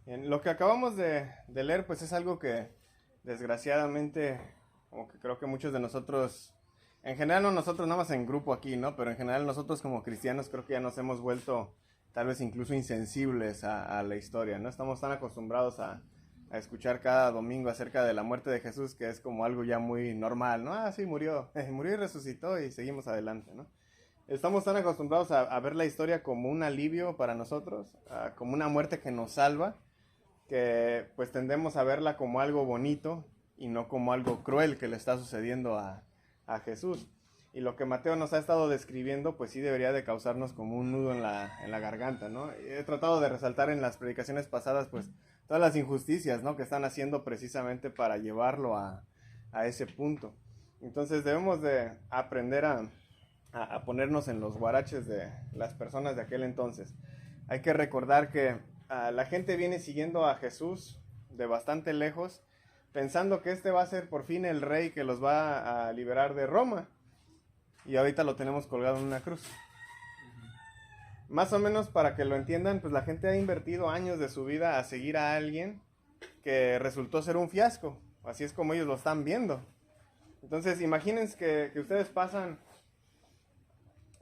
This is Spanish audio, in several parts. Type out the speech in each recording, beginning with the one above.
Bien, lo que acabamos de leer, pues es algo que desgraciadamente, como que creo que muchos de nosotros, en general no nosotros nada más en grupo aquí, ¿no? Pero en general nosotros como cristianos creo que ya nos hemos vuelto tal vez incluso insensibles a la historia, ¿no? Estamos tan acostumbrados a escuchar cada domingo acerca de la muerte de Jesús que es como algo ya muy normal, ¿no? Ah, sí, murió, murió y resucitó y seguimos adelante, ¿no? Estamos tan acostumbrados a ver la historia como un alivio para nosotros, como una muerte que nos salva, que pues tendemos a verla como algo bonito y no como algo cruel que le está sucediendo a Jesús. Y lo que Mateo nos ha estado describiendo, pues sí debería de causarnos como un nudo en la garganta, ¿no? He tratado de resaltar en las predicaciones pasadas, pues, todas las injusticias, ¿no? Que están haciendo precisamente para llevarlo a ese punto. Entonces debemos de aprender a ponernos en los guaraches de las personas de aquel entonces. Hay que recordar que la gente viene siguiendo a Jesús de bastante lejos, pensando que este va a ser por fin el rey que los va a liberar de Roma. Y ahorita lo tenemos colgado en una cruz. Más o menos para que lo entiendan, pues la gente ha invertido años de su vida a seguir a alguien que resultó ser un fiasco. Así es como ellos lo están viendo. Entonces, imagínense que ustedes pasan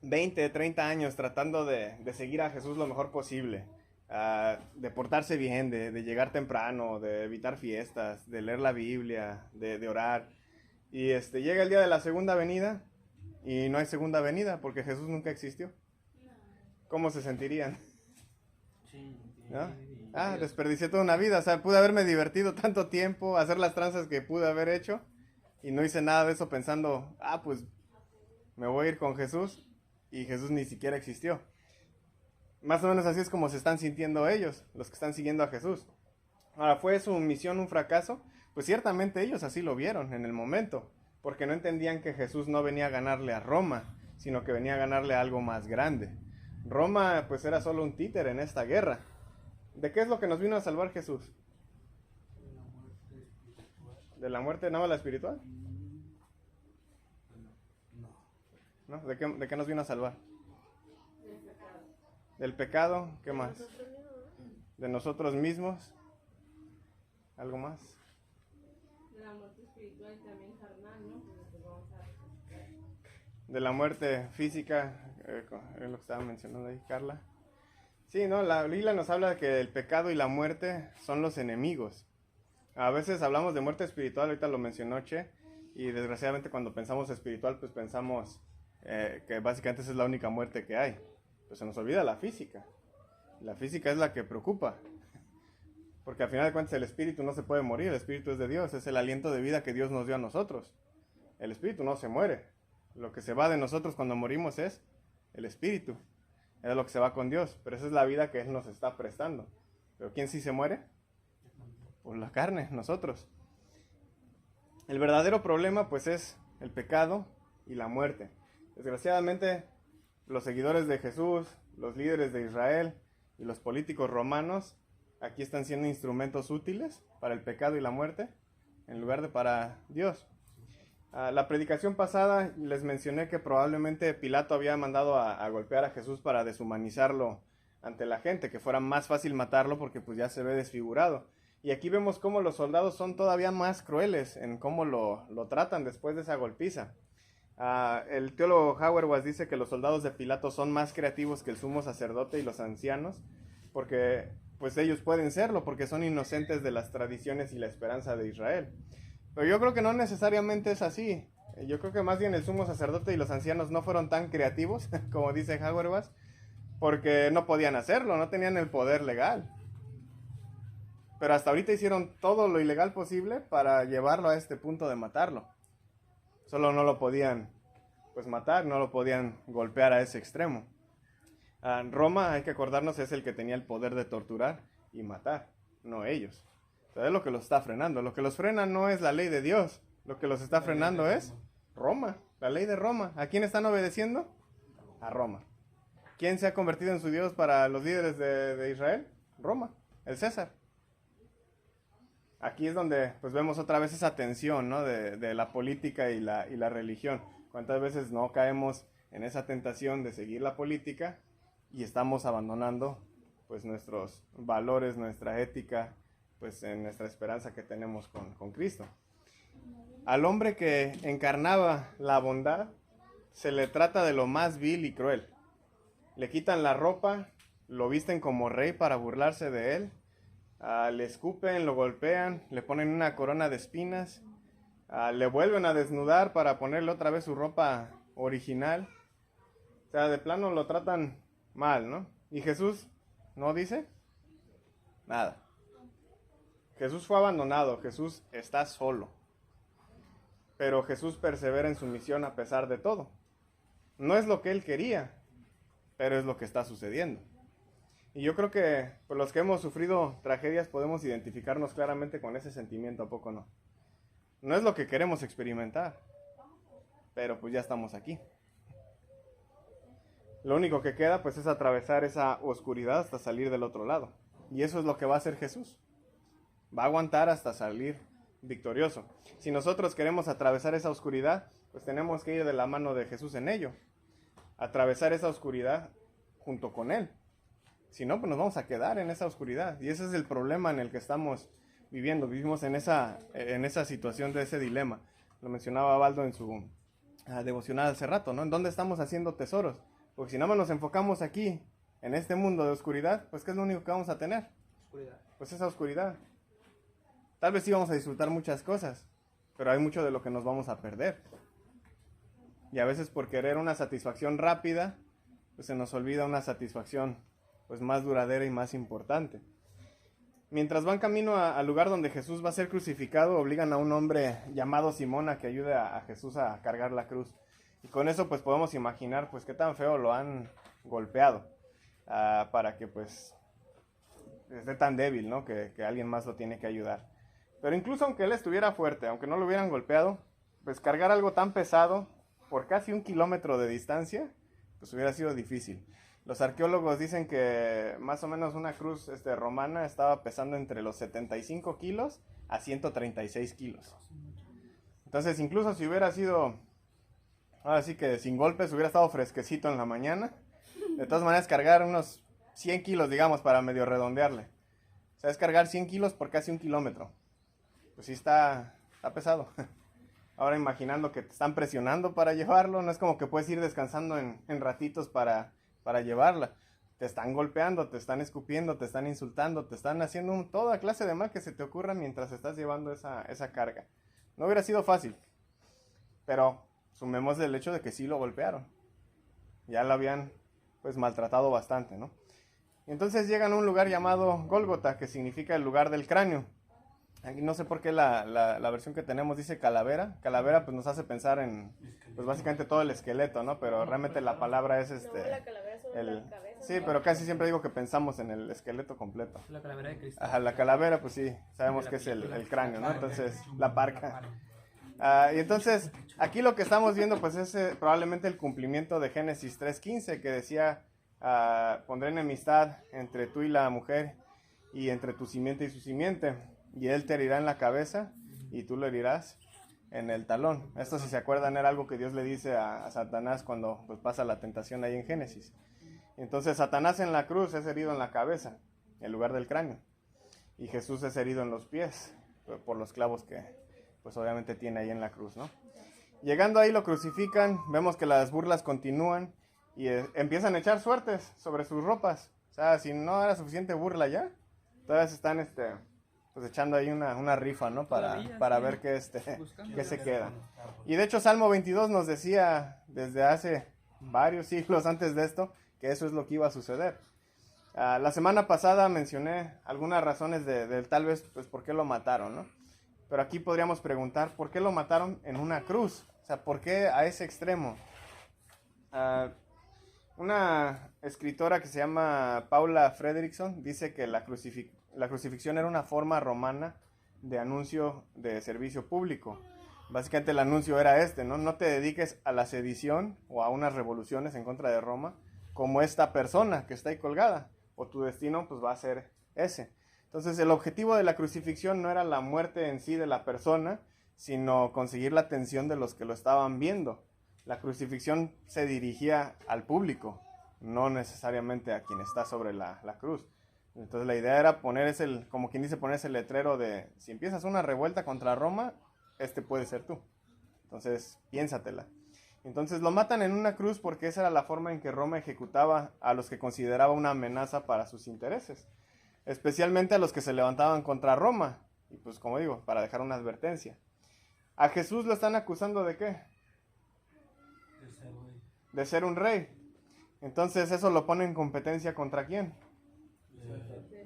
20, 30 años tratando de seguir a Jesús lo mejor posible, de portarse bien, de llegar temprano, de evitar fiestas, de leer la Biblia, de orar. Y llega el día de la segunda venida y no hay segunda venida porque Jesús nunca existió. ¿Cómo se sentirían? Sí, ¿No? ellos, Desperdicié toda una vida, o sea, pude haberme divertido tanto tiempo, hacer las tranzas que pude haber hecho y no hice nada de eso pensando, pues me voy a ir con Jesús y Jesús ni siquiera existió. Más o menos así es como se están sintiendo ellos, los que están siguiendo a Jesús. Ahora, ¿fue su misión un fracaso? Pues ciertamente ellos así lo vieron en el momento, porque no entendían que Jesús no venía a ganarle a Roma, sino que venía a ganarle a algo más grande. Roma pues era solo un títere en esta guerra. ¿De qué es lo que nos vino a salvar Jesús? la muerte espiritual. ¿De la muerte nada más la espiritual? Bueno, no. ¿No? ¿De qué nos vino a salvar? Del pecado, ¿qué más? De nosotros mismos, ¿algo más? De la muerte espiritual y también carnal, ¿no? Porque pues vamos a resucitar. De la muerte física, es lo que estaba mencionando ahí Carla. Sí, no, la Biblia nos habla de que el pecado y la muerte son los enemigos. A veces hablamos de muerte espiritual, ahorita lo mencionó Che, y desgraciadamente cuando pensamos espiritual, pues pensamos que básicamente esa es la única muerte que hay. Pues se nos olvida la física. La física es la que preocupa, porque al final de cuentas el espíritu no se puede morir, el espíritu es de Dios, es el aliento de vida que Dios nos dio a nosotros. El espíritu no se muere. Lo que se va de nosotros cuando morimos es el espíritu. Es lo que se va con Dios, pero esa es la vida que Él nos está prestando. ¿Pero quién sí se muere? Pues la carne, nosotros. El verdadero problema pues es el pecado y la muerte. Desgraciadamente los seguidores de Jesús, los líderes de Israel y los políticos romanos aquí están siendo instrumentos útiles para el pecado y la muerte en lugar de para Dios. La predicación pasada les mencioné que probablemente Pilato había mandado a golpear a Jesús para deshumanizarlo ante la gente, que fuera más fácil matarlo porque pues ya se ve desfigurado. Y aquí vemos cómo los soldados son todavía más crueles en cómo lo tratan después de esa golpiza. El teólogo Hauerwas dice que los soldados de Pilato son más creativos que el sumo sacerdote y los ancianos, porque pues ellos pueden serlo, porque son inocentes de las tradiciones y la esperanza de Israel. Pero yo creo que no necesariamente es así. Yo creo que más bien el sumo sacerdote y los ancianos no fueron tan creativos, como dice Hauerwas, porque no podían hacerlo, no tenían el poder legal. Pero hasta ahorita hicieron todo lo ilegal posible para llevarlo a este punto de matarlo. Solo no lo podían pues matar, no lo podían golpear a ese extremo. Roma, hay que acordarnos, es el que tenía el poder de torturar y matar, no ellos. O sea, es lo que los está frenando. Lo que los frena no es la ley de Dios. Lo que los está frenando es Roma, la ley de Roma. ¿A quién están obedeciendo? A Roma. ¿Quién se ha convertido en su Dios para los líderes de Israel? Roma, el César. Aquí es donde pues vemos otra vez esa tensión, ¿no? de la política y la religión. ¿Cuántas veces no caemos en esa tentación de seguir la política y estamos abandonando pues nuestros valores, nuestra ética, pues en nuestra esperanza que tenemos con Cristo. Al hombre que encarnaba la bondad se le trata de lo más vil y cruel. Le quitan la ropa, lo visten como rey para burlarse de él, le escupen, lo golpean, le ponen una corona de espinas, le vuelven a desnudar para ponerle otra vez su ropa original. O sea, de plano lo tratan mal, ¿no? Y Jesús no dice nada. Jesús fue abandonado, Jesús está solo. Pero Jesús persevera en su misión a pesar de todo. No es lo que él quería, pero es lo que está sucediendo. Y yo creo que por los que hemos sufrido tragedias podemos identificarnos claramente con ese sentimiento, ¿a poco no? No es lo que queremos experimentar, pero pues ya estamos aquí. Lo único que queda pues es atravesar esa oscuridad hasta salir del otro lado. Y eso es lo que va a hacer Jesús. Va a aguantar hasta salir victorioso. Si nosotros queremos atravesar esa oscuridad, pues tenemos que ir de la mano de Jesús en ello. Atravesar esa oscuridad junto con Él. Si no, pues nos vamos a quedar en esa oscuridad. Y ese es el problema en el que estamos viviendo. Vivimos en esa situación de ese dilema. Lo mencionaba Baldo en su devocional hace rato, ¿no? ¿En dónde estamos haciendo tesoros? Porque si nada más nos enfocamos aquí, en este mundo de oscuridad, pues ¿qué es lo único que vamos a tener? Oscuridad. Pues esa oscuridad. Tal vez sí vamos a disfrutar muchas cosas, pero hay mucho de lo que nos vamos a perder. Y a veces por querer una satisfacción rápida, pues se nos olvida una satisfacción pues más duradera y más importante. Mientras van camino al lugar donde Jesús va a ser crucificado, obligan a un hombre llamado Simón a que ayude a Jesús a cargar la cruz. Y con eso pues podemos imaginar pues qué tan feo lo han golpeado para que pues esté tan débil, ¿no? Que alguien más lo tiene que ayudar. Pero incluso aunque él estuviera fuerte, aunque no lo hubieran golpeado, pues cargar algo tan pesado por casi 1 kilómetro de distancia, pues hubiera sido difícil. Los arqueólogos dicen que más o menos una cruz romana estaba pesando entre los 75 kilos a 136 kilos. Entonces incluso si hubiera sido, ahora sí que sin golpes, hubiera estado fresquecito en la mañana, de todas maneras cargar unos 100 kilos, digamos, para medio redondearle. O sea, es cargar 100 kilos por casi 1 kilómetro. Pues sí está pesado. Ahora imaginando que te están presionando para llevarlo, no es como que puedes ir descansando en ratitos para llevarla. Te están golpeando, te están escupiendo, te están insultando, te están haciendo toda clase de mal que se te ocurra mientras estás llevando esa carga. No hubiera sido fácil, pero sumemos el hecho de que sí lo golpearon. Ya lo habían pues maltratado bastante, ¿no? Y entonces llegan a un lugar llamado Gólgota, que significa el lugar del cráneo. Aquí no sé por qué la versión que tenemos dice calavera. Calavera pues nos hace pensar en pues básicamente todo el esqueleto, ¿no? Pero realmente la palabra es No, la calavera sobre la cabeza. Sí, pero casi siempre digo que pensamos en el esqueleto completo. La calavera de Cristo. Ajá, la calavera pues sí, sabemos que es el cráneo, ¿no? Entonces, la parca. Y entonces, aquí lo que estamos viendo pues es probablemente el cumplimiento de Génesis 3:15, que decía, pondré enemistad entre tú y la mujer, y entre tu simiente y su simiente, y él te herirá en la cabeza, y tú lo herirás en el talón. Esto, si se acuerdan, era algo que Dios le dice a Satanás cuando pues, pasa la tentación ahí en Génesis. Entonces, Satanás en la cruz es herido en la cabeza, en lugar del cráneo, y Jesús es herido en los pies, por los clavos que pues obviamente tiene ahí en la cruz, ¿no? Llegando ahí lo crucifican, vemos que las burlas continúan, y empiezan a echar suertes sobre sus ropas. O sea, si no era suficiente burla ya, todavía se están pues echando ahí una rifa, ¿no? Para ver qué se queda. Y de hecho Salmo 22 nos decía desde hace varios siglos antes de esto que eso es lo que iba a suceder. La semana pasada mencioné algunas razones de tal vez pues por qué lo mataron, ¿no? Pero aquí podríamos preguntar ¿por qué lo mataron en una cruz? O sea, ¿por qué a ese extremo? Una escritora que se llama Paula Fredrickson dice que la crucifixión era una forma romana de anuncio de servicio público. Básicamente el anuncio era ¿no? No te dediques a la sedición o a unas revoluciones en contra de Roma como esta persona que está ahí colgada, o tu destino pues va a ser ese. Entonces el objetivo de la crucifixión no era la muerte en sí de la persona, sino conseguir la atención de los que lo estaban viendo. La crucifixión se dirigía al público, no necesariamente a quien está sobre la cruz. Entonces la idea era poner como quien dice, poner ese letrero de, si empiezas una revuelta contra Roma, este puede ser tú. Entonces, piénsatela. Entonces lo matan en una cruz porque esa era la forma en que Roma ejecutaba a los que consideraba una amenaza para sus intereses, especialmente a los que se levantaban contra Roma, y pues como digo, para dejar una advertencia. A Jesús lo están acusando ¿de qué? De ser güey. De ser un rey. Entonces eso lo pone en competencia ¿contra quién?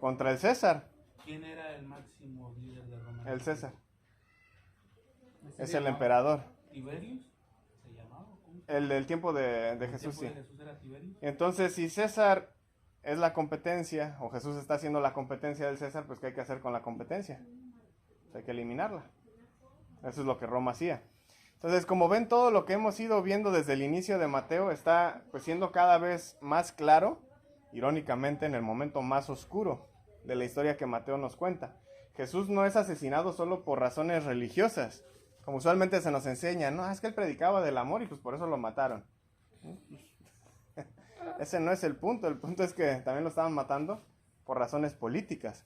Contra el César. ¿Quién era el máximo líder de Roma? El César. ¿Ese Es se el llamaba emperador. ¿Tiberius? ¿Se llamaba? ¿Cómo? El del tiempo de ¿El Jesús, tiempo sí. de Jesús era Tiberius? Entonces, si César es la competencia, o Jesús está haciendo la competencia del César, pues ¿qué hay que hacer con la competencia? Pues hay que eliminarla. Eso es lo que Roma hacía. Entonces, como ven, todo lo que hemos ido viendo desde el inicio de Mateo está pues siendo cada vez más claro, irónicamente en el momento más oscuro de la historia que Mateo nos cuenta. Jesús no es asesinado solo por razones religiosas, como usualmente se nos enseña, no, es que él predicaba del amor y pues por eso lo mataron. Ese no es el punto es que también lo estaban matando por razones políticas,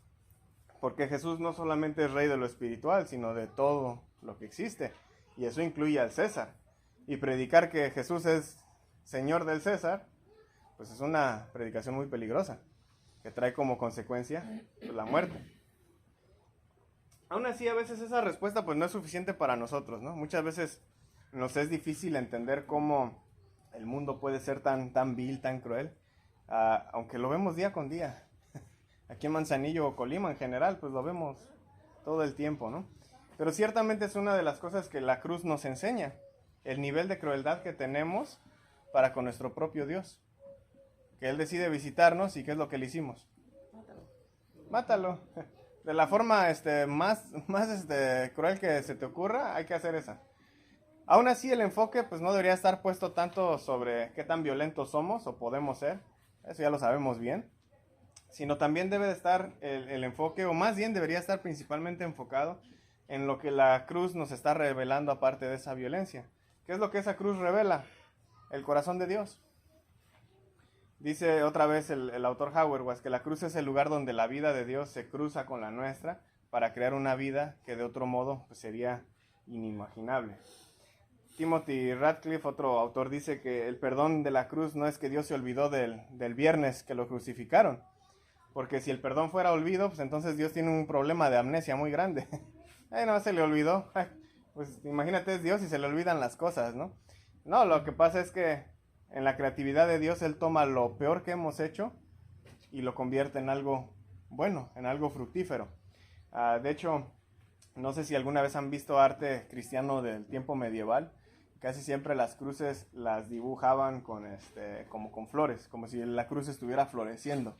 porque Jesús no solamente es rey de lo espiritual, sino de todo lo que existe, y eso incluye al César, y predicar que Jesús es señor del César, pues es una predicación muy peligrosa, que trae como consecuencia pues, la muerte. Aún así, a veces esa respuesta pues no es suficiente para nosotros, ¿no? Muchas veces nos es difícil entender cómo el mundo puede ser tan vil, tan cruel, aunque lo vemos día con día. Aquí en Manzanillo o Colima en general, pues lo vemos todo el tiempo, ¿no? Pero ciertamente es una de las cosas que la cruz nos enseña, el nivel de crueldad que tenemos para con nuestro propio Dios. Que Él decide visitarnos y ¿qué es lo que le hicimos? Mátalo. De la forma más cruel que se te ocurra, hay que hacer esa. Aún así, el enfoque pues no debería estar puesto tanto sobre qué tan violentos somos o podemos ser, eso ya lo sabemos bien, sino también debe de estar el enfoque, o más bien debería estar principalmente enfocado en lo que la cruz nos está revelando aparte de esa violencia. ¿Qué es lo que esa cruz revela? El corazón de Dios. Dice otra vez el autor Hauerwas que la cruz es el lugar donde la vida de Dios se cruza con la nuestra para crear una vida que de otro modo pues, sería inimaginable. Timothy Radcliffe, otro autor, dice que el perdón de la cruz no es que Dios se olvidó del viernes que lo crucificaron, porque si el perdón fuera olvido, pues entonces Dios tiene un problema de amnesia muy grande. Ay, no, se le olvidó. Ay, pues imagínate, es Dios y se le olvidan las cosas, ¿no? No, lo que pasa es que en la creatividad de Dios Él toma lo peor que hemos hecho y lo convierte en algo bueno, en algo fructífero. De hecho, no sé si alguna vez han visto arte cristiano del tiempo medieval. Casi siempre las cruces las dibujaban como con flores, como si la cruz estuviera floreciendo.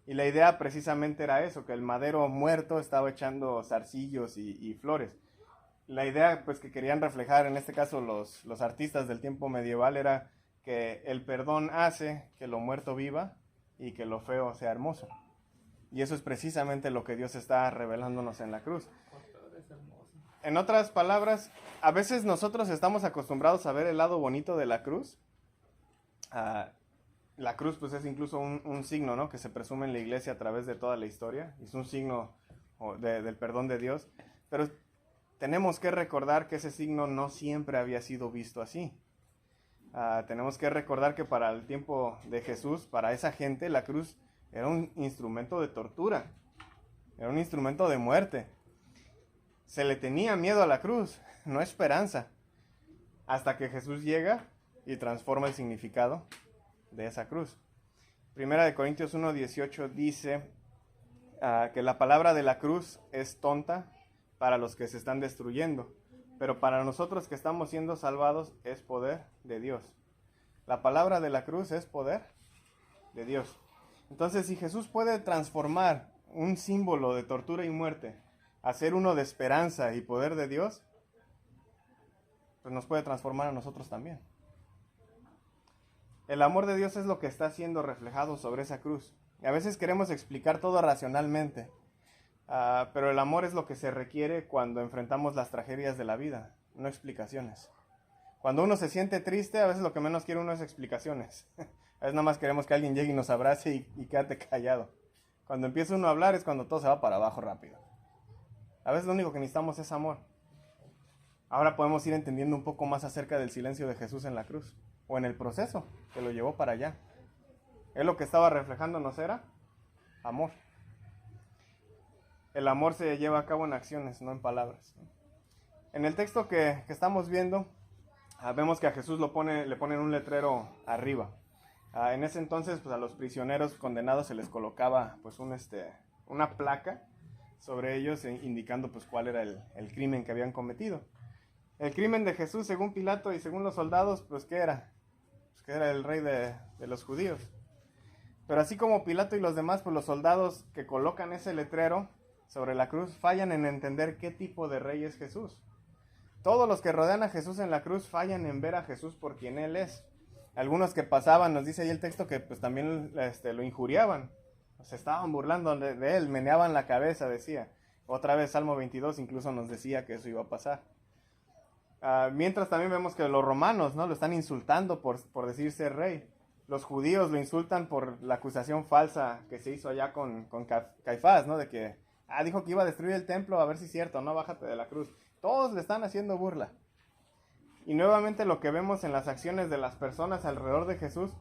Y la idea precisamente era eso, que el madero muerto estaba echando zarcillos y flores. La idea pues que querían reflejar en este caso los artistas del tiempo medieval era que el perdón hace que lo muerto viva y que lo feo sea hermoso. Y eso es precisamente lo que Dios está revelándonos en la cruz. En otras palabras, a veces nosotros estamos acostumbrados a ver el lado bonito de la cruz. La cruz pues es incluso un signo, ¿no? Que se presume en la iglesia a través de toda la historia. Es un signo del perdón de Dios. Pero tenemos que recordar que ese signo no siempre había sido visto así. Tenemos que recordar que para el tiempo de Jesús, para esa gente, la cruz era un instrumento de tortura. Era un instrumento de muerte. Se le tenía miedo a la cruz, no esperanza. Hasta que Jesús llega y transforma el significado de esa cruz. Primera de Corintios 1:18 dice que la palabra de la cruz es tonta para los que se están destruyendo, pero para nosotros que estamos siendo salvados es poder de Dios. La palabra de la cruz es poder de Dios. Entonces, si Jesús puede transformar un símbolo de tortura y muerte a ser uno de esperanza y poder de Dios, pues nos puede transformar a nosotros también. El amor de Dios es lo que está siendo reflejado sobre esa cruz. Y a veces queremos explicar todo racionalmente, pero el amor es lo que se requiere cuando enfrentamos las tragedias de la vida, no explicaciones. Cuando uno se siente triste, a veces lo que menos quiere uno es explicaciones. A veces nada más queremos que alguien llegue y nos abrace y quédate callado. Cuando empieza uno a hablar es cuando todo se va para abajo rápido. A veces lo único que necesitamos es amor. Ahora podemos ir entendiendo un poco más acerca del silencio de Jesús en la cruz, o en el proceso que lo llevó para allá. Él lo que estaba reflejándonos era amor. El amor se lleva a cabo en acciones, no en palabras. En el texto que estamos viendo, vemos que a Jesús le ponen un letrero arriba. En ese entonces, pues a los prisioneros condenados se les colocaba pues una placa sobre ellos indicando pues cuál era el crimen que habían cometido. El crimen de Jesús, según Pilato y según los soldados, pues ¿qué era? Pues que era el rey de los judíos. Pero así como Pilato y los demás, pues los soldados que colocan ese letrero sobre la cruz fallan en entender qué tipo de rey es Jesús. Todos los que rodean a Jesús en la cruz fallan en ver a Jesús por quien Él es. Algunos que pasaban, nos dice ahí el texto, que pues también lo injuriaban. Se estaban burlando de Él, meneaban la cabeza, decía. Otra vez Salmo 22 incluso nos decía que eso iba a pasar. Mientras también vemos que los romanos, ¿no?, lo están insultando por decir ser rey. Los judíos lo insultan por la acusación falsa que se hizo allá con Caifás, ¿no? De que, dijo que iba a destruir el templo, a ver si es cierto, no, bájate de la cruz. Todos le están haciendo burla. Y nuevamente lo que vemos en las acciones de las personas alrededor de Jesús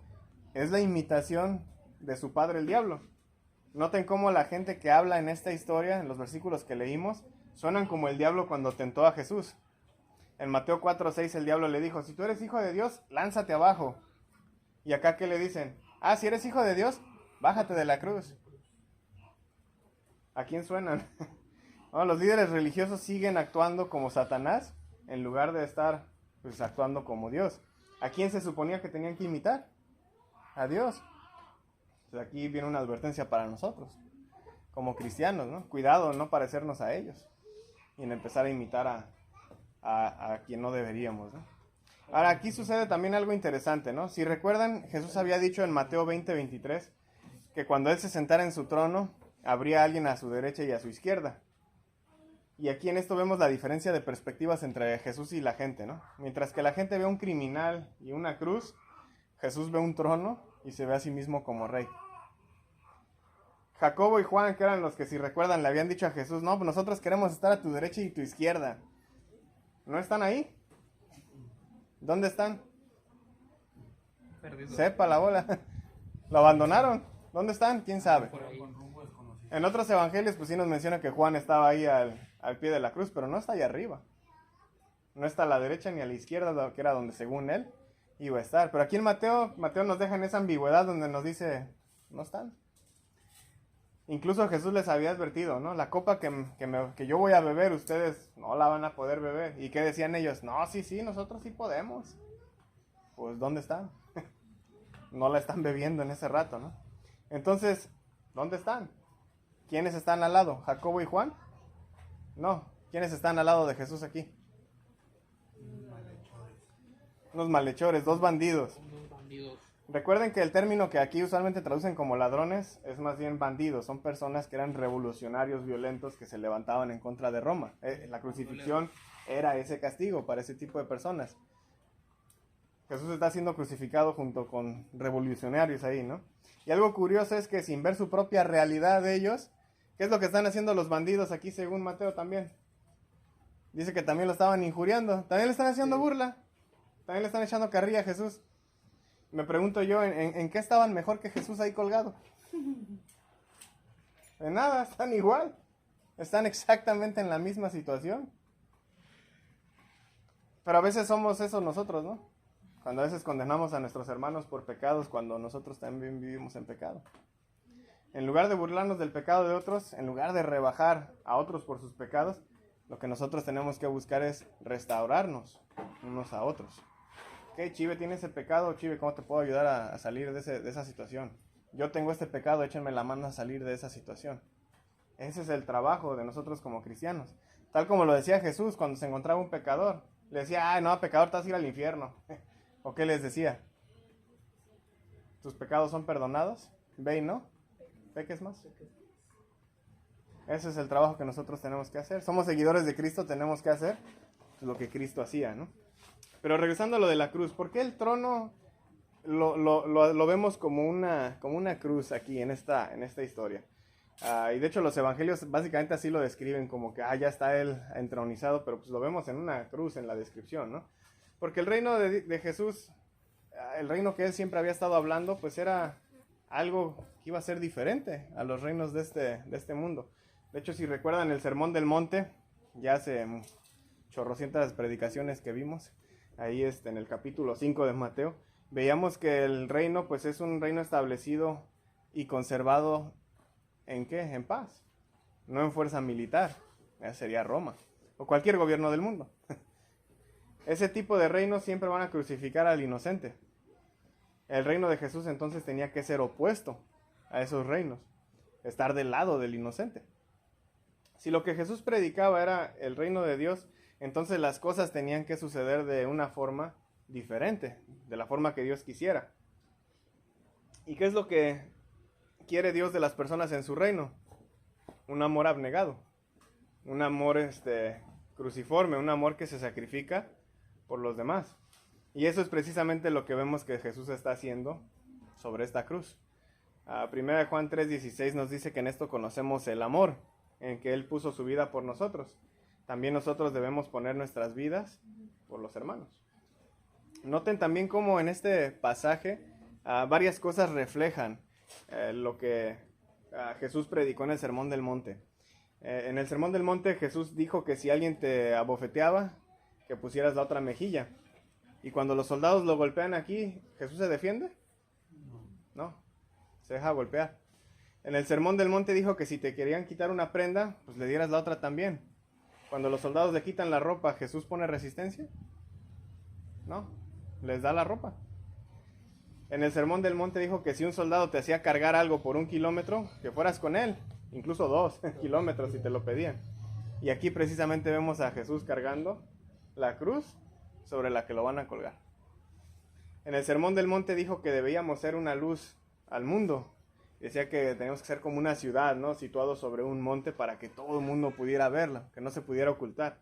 es la imitación de su padre el diablo. Noten cómo la gente que habla en esta historia, en los versículos que leímos, suenan como el diablo cuando tentó a Jesús. En Mateo 4:6 el diablo le dijo, si tú eres hijo de Dios, lánzate abajo. Y acá ¿qué le dicen? Si eres hijo de Dios, bájate de la cruz. ¿A quién suenan? Bueno, los líderes religiosos siguen actuando como Satanás en lugar de estar pues actuando como Dios. ¿A quién se suponía que tenían que imitar? A Dios. Entonces aquí viene una advertencia para nosotros, como cristianos, ¿no? Cuidado, no parecernos a ellos y en empezar a imitar a quien no deberíamos, ¿no? Ahora, aquí sucede también algo interesante, ¿no? Si recuerdan, Jesús había dicho en Mateo 20:23 que cuando Él se sentara en su trono, habría alguien a su derecha y a su izquierda. Y aquí en esto vemos la diferencia de perspectivas entre Jesús y la gente, ¿no? Mientras que la gente ve un criminal y una cruz, Jesús ve un trono y se ve a sí mismo como rey. Jacobo y Juan, que eran los que, si recuerdan, le habían dicho a Jesús, no, pues nosotros queremos estar a tu derecha y tu izquierda. ¿No están ahí? ¿Dónde están? Perdido. Sepa la bola. ¿Lo abandonaron? ¿Dónde están? ¿Quién sabe? Por ahí. Con rumbo desconocido. En otros evangelios pues sí nos menciona que Juan estaba ahí al pie de la cruz, pero no está ahí arriba. No está a la derecha ni a la izquierda, que era donde según él iba a estar. Pero aquí en Mateo nos deja en esa ambigüedad donde nos dice, no están. Incluso Jesús les había advertido, ¿no? La copa que yo voy a beber, ustedes no la van a poder beber. ¿Y qué decían ellos? No, sí, nosotros sí podemos. Pues, ¿dónde están? No la están bebiendo en ese rato, ¿no? Entonces, ¿dónde están? ¿Quiénes están al lado? ¿Jacobo y Juan? No. ¿Quiénes están al lado de Jesús aquí? Unos malhechores, dos bandidos. Recuerden que el término que aquí usualmente traducen como ladrones es más bien bandidos. Son personas que eran revolucionarios violentos que se levantaban en contra de Roma. La crucifixión era ese castigo para ese tipo de personas. Jesús está siendo crucificado junto con revolucionarios ahí, ¿no? Y algo curioso es que sin ver su propia realidad de ellos, ¿qué es lo que están haciendo los bandidos aquí según Mateo también? Dice que también lo estaban injuriando, también le están haciendo burla, también le están echando carrilla a Jesús. Me pregunto yo, ¿en qué estaban mejor que Jesús ahí colgado? En nada, están igual. Están exactamente en la misma situación. Pero a veces somos eso nosotros, ¿no? Cuando a veces condenamos a nuestros hermanos por pecados, cuando nosotros también vivimos en pecado. En lugar de burlarnos del pecado de otros, en lugar de rebajar a otros por sus pecados, lo que nosotros tenemos que buscar es restaurarnos unos a otros. ¿Qué, Chive, tiene ese pecado? Chive, ¿cómo te puedo ayudar a salir de esa situación? Yo tengo este pecado, échenme la mano a salir de esa situación. Ese es el trabajo de nosotros como cristianos. Tal como lo decía Jesús cuando se encontraba un pecador. Le decía, no, pecador, te vas a ir al infierno. ¿O qué les decía? ¿Tus pecados son perdonados? Ve y no. ¿Peques más? Ese es el trabajo que nosotros tenemos que hacer. Somos seguidores de Cristo, tenemos que hacer lo que Cristo hacía, ¿no? Pero regresando a lo de la cruz, ¿por qué el trono lo vemos como una cruz aquí en esta historia? Y de hecho los evangelios básicamente así lo describen, como que ya está él entronizado, pero pues lo vemos en una cruz en la descripción, ¿no? Porque el reino de Jesús, el reino que él siempre había estado hablando, pues era algo que iba a ser diferente a los reinos de este mundo. De hecho, si recuerdan el Sermón del Monte, ya hace chorrocientas predicaciones que vimos, ahí en el capítulo 5 de Mateo, veíamos que el reino pues es un reino establecido y conservado ¿en qué? En paz, no en fuerza militar, ya sería Roma o cualquier gobierno del mundo. Ese tipo de reinos siempre van a crucificar al inocente. El reino de Jesús entonces tenía que ser opuesto a esos reinos, estar del lado del inocente. Si lo que Jesús predicaba era el reino de Dios, entonces las cosas tenían que suceder de una forma diferente, de la forma que Dios quisiera. ¿Y qué es lo que quiere Dios de las personas en su reino? Un amor abnegado, un amor cruciforme, un amor que se sacrifica por los demás. Y eso es precisamente lo que vemos que Jesús está haciendo sobre esta cruz. 1 Juan 3:16 nos dice que en esto conocemos el amor, en que Él puso su vida por nosotros. También nosotros debemos poner nuestras vidas por los hermanos. Noten también cómo en este pasaje varias cosas reflejan lo que Jesús predicó en el Sermón del Monte. En el Sermón del Monte Jesús dijo que si alguien te abofeteaba, que pusieras la otra mejilla. Y cuando los soldados lo golpean aquí, ¿Jesús se defiende? No, se deja golpear. En el Sermón del Monte dijo que si te querían quitar una prenda, pues le dieras la otra también. Cuando los soldados le quitan la ropa, ¿Jesús pone resistencia? No, les da la ropa. En el Sermón del Monte dijo que si un soldado te hacía cargar algo por 1 kilómetro, que fueras con él, incluso 2 kilómetros si te lo pedían. Y aquí precisamente vemos a Jesús cargando la cruz sobre la que lo van a colgar. En el Sermón del Monte dijo que debíamos ser una luz al mundo. Decía que teníamos que ser como una ciudad, ¿no? Situado sobre un monte para que todo el mundo pudiera verla, que no se pudiera ocultar.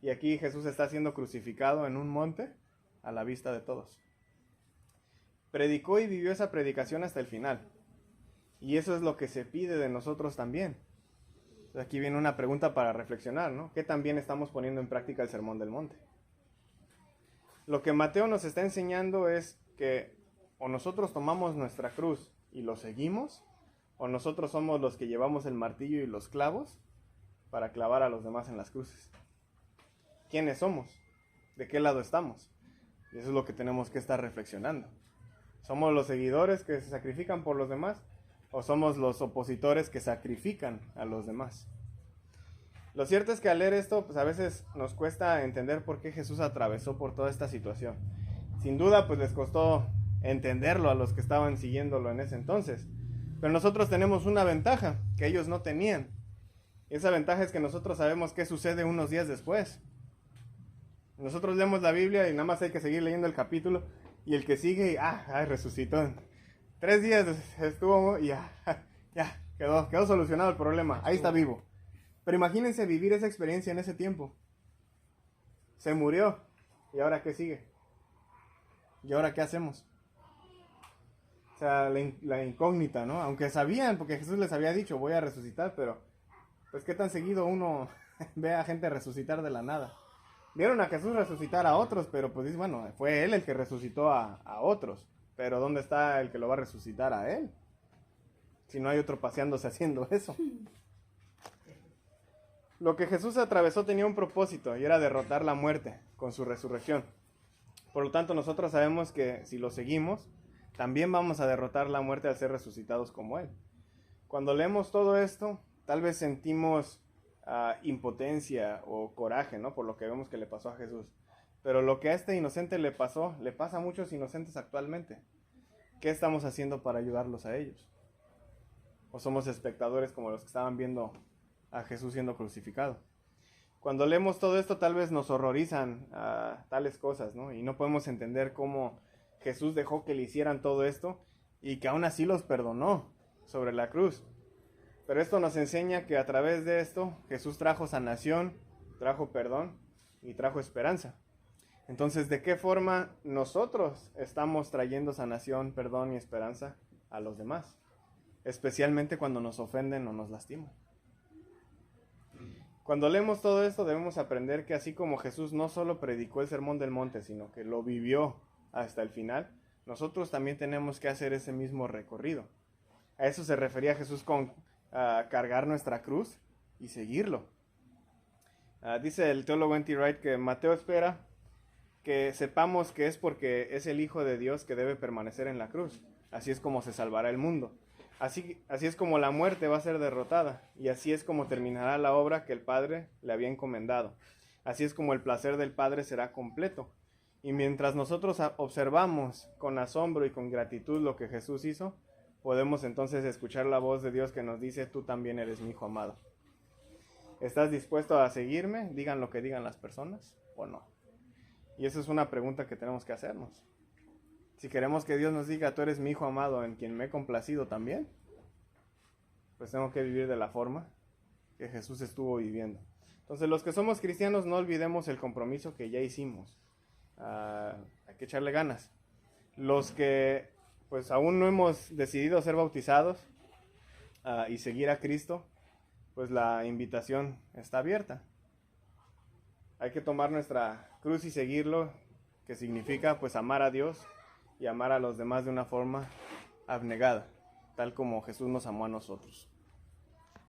Y aquí Jesús está siendo crucificado en un monte a la vista de todos. Predicó y vivió esa predicación hasta el final. Y eso es lo que se pide de nosotros también. Aquí viene una pregunta para reflexionar, ¿no? ¿Qué también estamos poniendo en práctica el Sermón del Monte? Lo que Mateo nos está enseñando es que o nosotros tomamos nuestra cruz y lo seguimos, o nosotros somos los que llevamos el martillo y los clavos para clavar a los demás en las cruces. ¿Quiénes somos? ¿De qué lado estamos? Y eso es lo que tenemos que estar reflexionando. ¿Somos los seguidores que se sacrifican por los demás? ¿O somos los opositores que sacrifican a los demás? Lo cierto es que al leer esto, pues a veces nos cuesta entender por qué Jesús atravesó por toda esta situación. Sin duda, pues les costó entenderlo a los que estaban siguiéndolo en ese entonces. Pero nosotros tenemos una ventaja que ellos no tenían. Y esa ventaja es que nosotros sabemos qué sucede unos días después. Nosotros leemos la Biblia y nada más hay que seguir leyendo el capítulo. Y el que sigue, resucitó. 3 días estuvo y ya, quedó solucionado el problema. Ahí está vivo. Pero imagínense vivir esa experiencia en ese tiempo. Se murió. ¿Y ahora qué sigue? ¿Y ahora qué hacemos? O sea, la incógnita, ¿no? Aunque sabían, porque Jesús les había dicho, voy a resucitar, pero pues qué tan seguido uno ve a gente resucitar de la nada. Vieron a Jesús resucitar a otros, pero pues bueno, fue Él el que resucitó a otros. Pero ¿dónde está el que lo va a resucitar a Él? Si no hay otro paseándose haciendo eso. Lo que Jesús atravesó tenía un propósito y era derrotar la muerte con su resurrección. Por lo tanto, nosotros sabemos que si lo seguimos, también vamos a derrotar la muerte al ser resucitados como Él. Cuando leemos todo esto, tal vez sentimos impotencia o coraje, ¿no? Por lo que vemos que le pasó a Jesús. Pero lo que a este inocente le pasó, le pasa a muchos inocentes actualmente. ¿Qué estamos haciendo para ayudarlos a ellos? ¿O somos espectadores como los que estaban viendo a Jesús siendo crucificado? Cuando leemos todo esto, tal vez nos horrorizan tales cosas, ¿no? Y no podemos entender cómo Jesús dejó que le hicieran todo esto y que aún así los perdonó sobre la cruz. Pero esto nos enseña que a través de esto Jesús trajo sanación, trajo perdón y trajo esperanza. Entonces, ¿de qué forma nosotros estamos trayendo sanación, perdón y esperanza a los demás? especialmente cuando nos ofenden o nos lastiman. Cuando leemos todo esto debemos aprender que así como Jesús no solo predicó el Sermón del Monte, sino que lo vivió hasta el final, nosotros también tenemos que hacer ese mismo recorrido. A eso se refería Jesús con cargar nuestra cruz y seguirlo. Dice el teólogo N.T. Wright que Mateo espera que sepamos que es porque es el Hijo de Dios que debe permanecer en la cruz. Así es como se salvará el mundo. Así es como la muerte va a ser derrotada, y así es como terminará la obra que el Padre le había encomendado. Así es como el placer del Padre será completo. Y mientras nosotros observamos con asombro y con gratitud lo que Jesús hizo, podemos entonces escuchar la voz de Dios que nos dice: tú también eres mi Hijo amado. ¿Estás dispuesto a seguirme? Digan lo que digan las personas o no. Y esa es una pregunta que tenemos que hacernos. Si queremos que Dios nos diga: tú eres mi Hijo amado en quien me he complacido también, pues tengo que vivir de la forma que Jesús estuvo viviendo. Entonces, los que somos cristianos no olvidemos el compromiso que ya hicimos. Hay que echarle ganas. Los que pues aún no hemos decidido ser bautizados y seguir a Cristo, pues la invitación está abierta. Hay que tomar nuestra cruz y seguirlo, que significa pues amar a Dios y amar a los demás de una forma abnegada, tal como Jesús nos amó a nosotros.